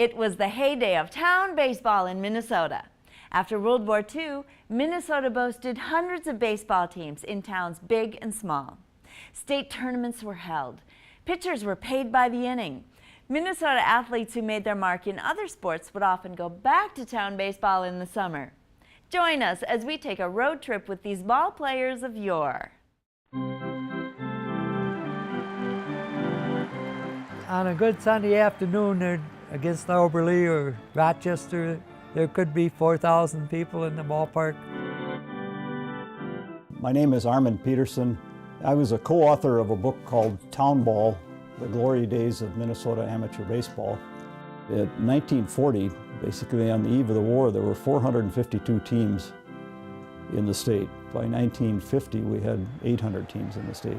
It was the heyday of town baseball in Minnesota. After World War II, Minnesota boasted hundreds of baseball teams in towns big and small. State tournaments were held. Pitchers were paid by the inning. Minnesota athletes who made their mark in other sports would often go back to town baseball in the summer. Join us as we take a road trip with these ball players of yore. On a good Sunday afternoon against Oberly or Rochester, there could be 4,000 people in the ballpark. My name is Armin Peterson. I was a co-author of a book called Town Ball, The Glory Days of Minnesota Amateur Baseball. In 1940, basically on the eve of the war, there were 452 teams in the state. By 1950, we had 800 teams in the state.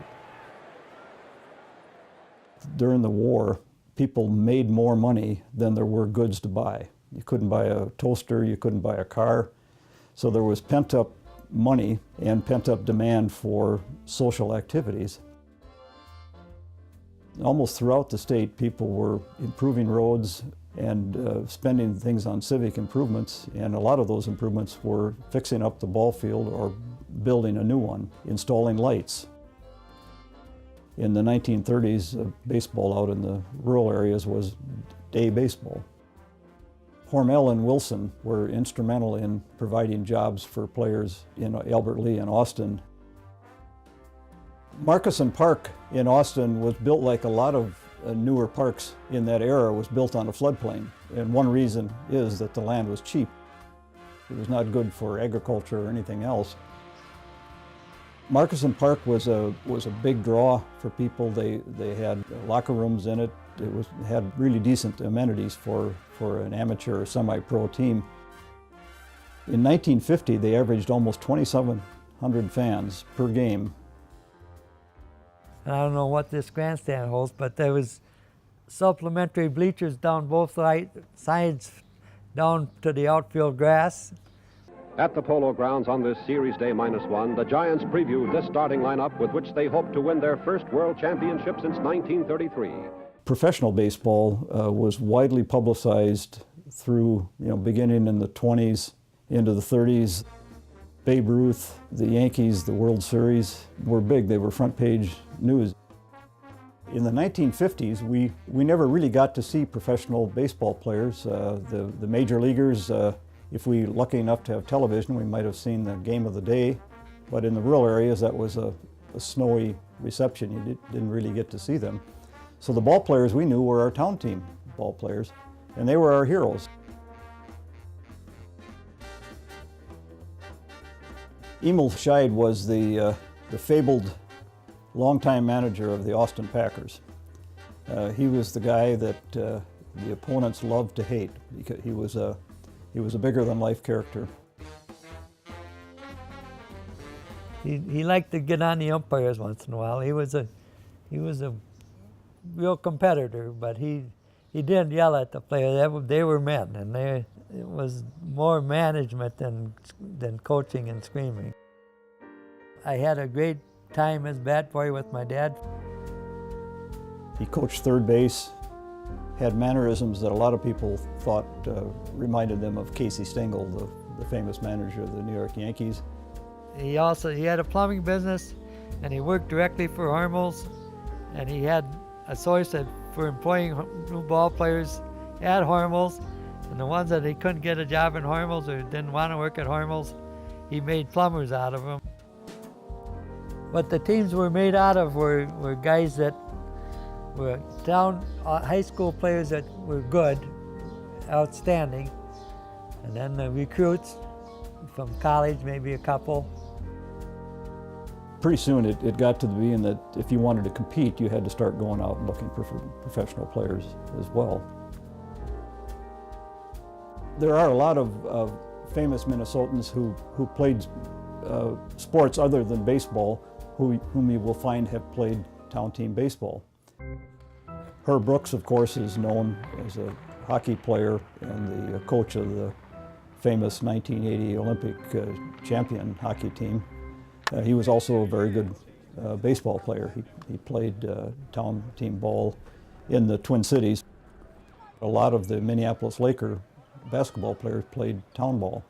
During the war, people made more money than there were goods to buy. You couldn't buy a toaster, you couldn't buy a car. So there was pent-up money and pent-up demand for social activities. Almost throughout the state, people were improving roads and spending things on civic improvements, and a lot of those improvements were fixing up the ball field or building a new one, installing lights. In the 1930s, baseball out in the rural areas was day baseball. Hormel and Wilson were instrumental in providing jobs for players in Albert Lea and Austin. Markuson Park in Austin was built like a lot of newer parks in that era, was built on a floodplain. And one reason is that the land was cheap. It was not good for agriculture or anything else. Markuson Park was a big draw for people. They had locker rooms in it. It had really decent amenities for an amateur or semi-pro team. In 1950, they averaged almost 2,700 fans per game. I don't know what this grandstand holds, but there was supplementary bleachers down both sides down to the outfield grass. At the Polo Grounds on this Series Day -1, the Giants preview this starting lineup with which they hope to win their first World Championship since 1933. Professional baseball was widely publicized through, beginning in the 20s into the 30s. Babe Ruth, the Yankees, the World Series were big. They were front page news. In the 1950s, we never really got to see professional baseball players. The major leaguers, if we were lucky enough to have television, we might have seen the game of the day. But in the rural areas, that was a snowy reception. You didn't really get to see them. So the ball players we knew were our town team ball players, and they were our heroes. Emil Scheid was the fabled longtime manager of the Austin Packers. He was the guy that the opponents loved to hate because he was a bigger-than-life character. He liked to get on the umpires once in a while. He was a real competitor, but he didn't yell at the players. They were men, and it was more management than coaching and screaming. I had a great time as bat boy with my dad. He coached third base, had mannerisms that a lot of people thought reminded them of Casey Stengel, the famous manager of the New York Yankees. He had a plumbing business, and he worked directly for Hormel's, and he had a source for employing new ball players at Hormel's, and the ones that he couldn't get a job in Hormel's or didn't want to work at Hormel's, he made plumbers out of them. What the teams were made out of were guys that were down high school players that were good, outstanding, and then the recruits from college, maybe a couple. Pretty soon it got to being that if you wanted to compete, you had to start going out and looking for professional players as well. There are a lot of famous Minnesotans who played sports other than baseball, whom you will find have played town team baseball. Herb Brooks, of course, is known as a hockey player and the coach of the famous 1980 Olympic champion hockey team. He was also a very good baseball player. He played town team ball in the Twin Cities. A lot of the Minneapolis Laker basketball players played town ball.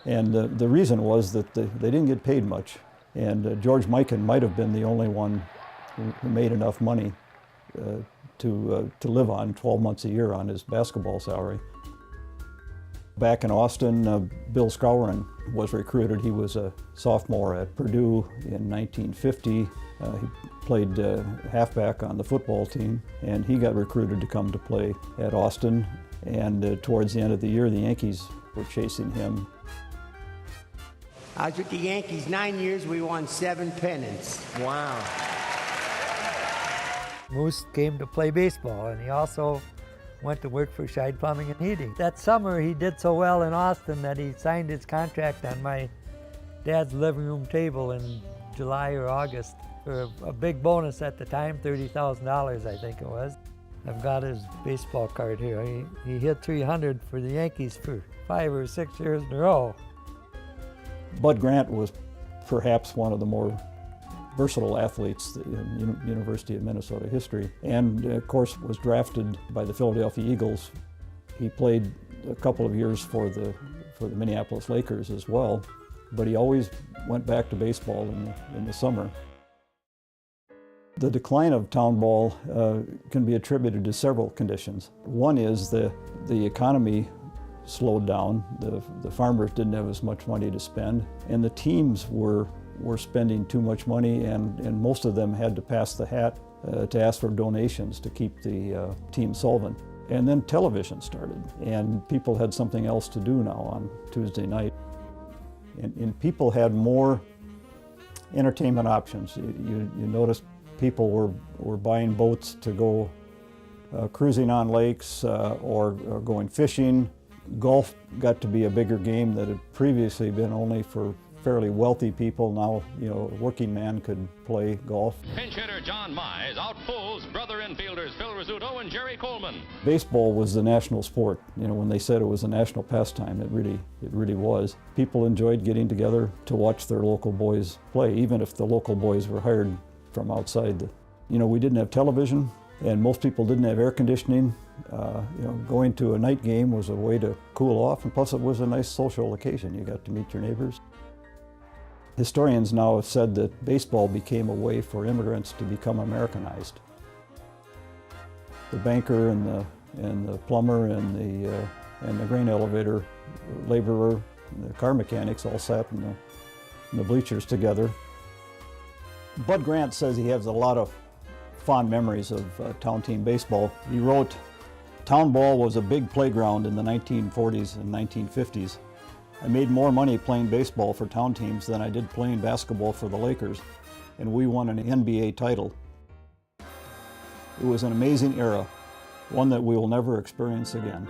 And the reason was that they didn't get paid much. And George Mikan might have been the only one who made enough money to live on 12 months a year on his basketball salary. Back in Austin, Bill Skowron was recruited. He was a sophomore at Purdue in 1950. He played halfback on the football team, and he got recruited to come to play at Austin. And towards the end of the year, the Yankees were chasing him. I was with the Yankees 9 years. We won 7 pennants. Wow. Moose came to play baseball, and he also went to work for Scheid Plumbing and Heating. That summer, he did so well in Austin that he signed his contract on my dad's living room table in July or August for a big bonus at the time, $30,000, I think it was. I've got his baseball card here. He hit 300 for the Yankees for 5 or 6 years in a row. Bud Grant was perhaps one of the more versatile athletes in University of Minnesota history, and of course was drafted by the Philadelphia Eagles. He played a couple of years for the Minneapolis Lakers as well, but he always went back to baseball in the summer. The decline of town ball can be attributed to several conditions. One is the economy slowed down. The farmers didn't have as much money to spend, and the teams were spending too much money, and most of them had to pass the hat to ask for donations to keep the team solvent. And then television started, and people had something else to do now on Tuesday night. And people had more entertainment options. You noticed people were buying boats to go cruising on lakes or going fishing. Golf got to be a bigger game that had previously been only for fairly wealthy people. Now, a working man could play golf. Pinch hitter John Mize outpulls brother infielders Phil Rizzuto and Jerry Coleman. Baseball was the national sport. When they said it was a national pastime, it really was. People enjoyed getting together to watch their local boys play, even if the local boys were hired from outside. We didn't have television, and most people didn't have air conditioning. Going to a night game was a way to cool off, and plus it was a nice social occasion. You got to meet your neighbors. Historians now have said that baseball became a way for immigrants to become Americanized. The banker and the plumber and the grain elevator laborer, the car mechanics all sat in the bleachers together. Bud Grant says he has a lot of fond memories of town team baseball. He wrote, "Town ball was a big playground in the 1940s and 1950s. I made more money playing baseball for town teams than I did playing basketball for the Lakers, and we won an NBA title. It was an amazing era, one that we will never experience again."